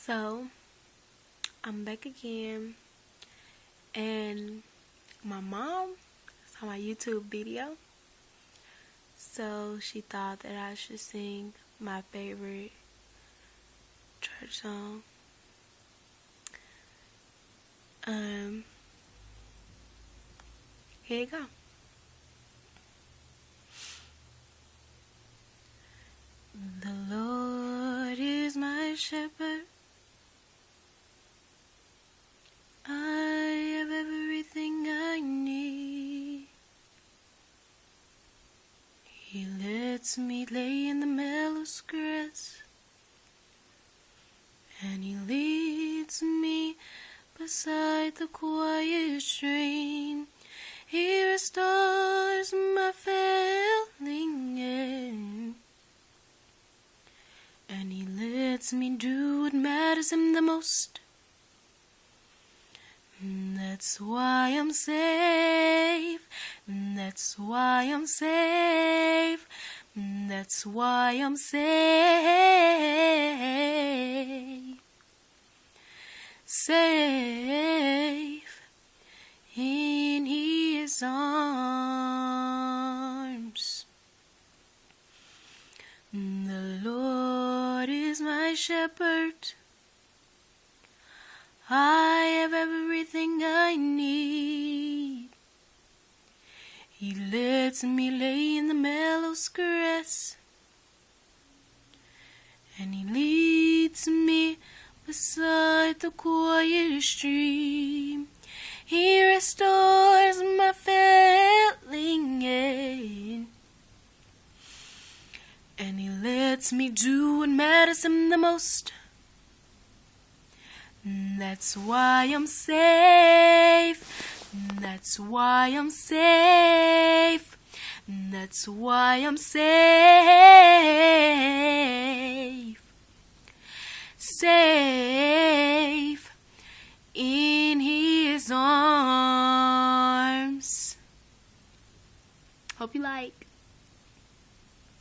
So, I'm back again, and my mom saw my YouTube video, so she thought that I should sing my favorite church song. Here you go. The Lord is my shepherd. I have everything I need. He lets me lay in the mellow grass, and He leads me beside the quiet stream. He restores my failing end, and He lets me do what matters Him the most. That's why I'm safe. That's why I'm safe. That's why I'm safe. Safe in His arms. The Lord is my shepherd. I have everything I need. He lets me lay in the mellow grass, and He leads me beside the quiet stream. He restores my failing end, and He lets me do what matters Him the most. That's why I'm safe. That's why I'm safe. That's why I'm safe. Safe in His arms. Hope you like.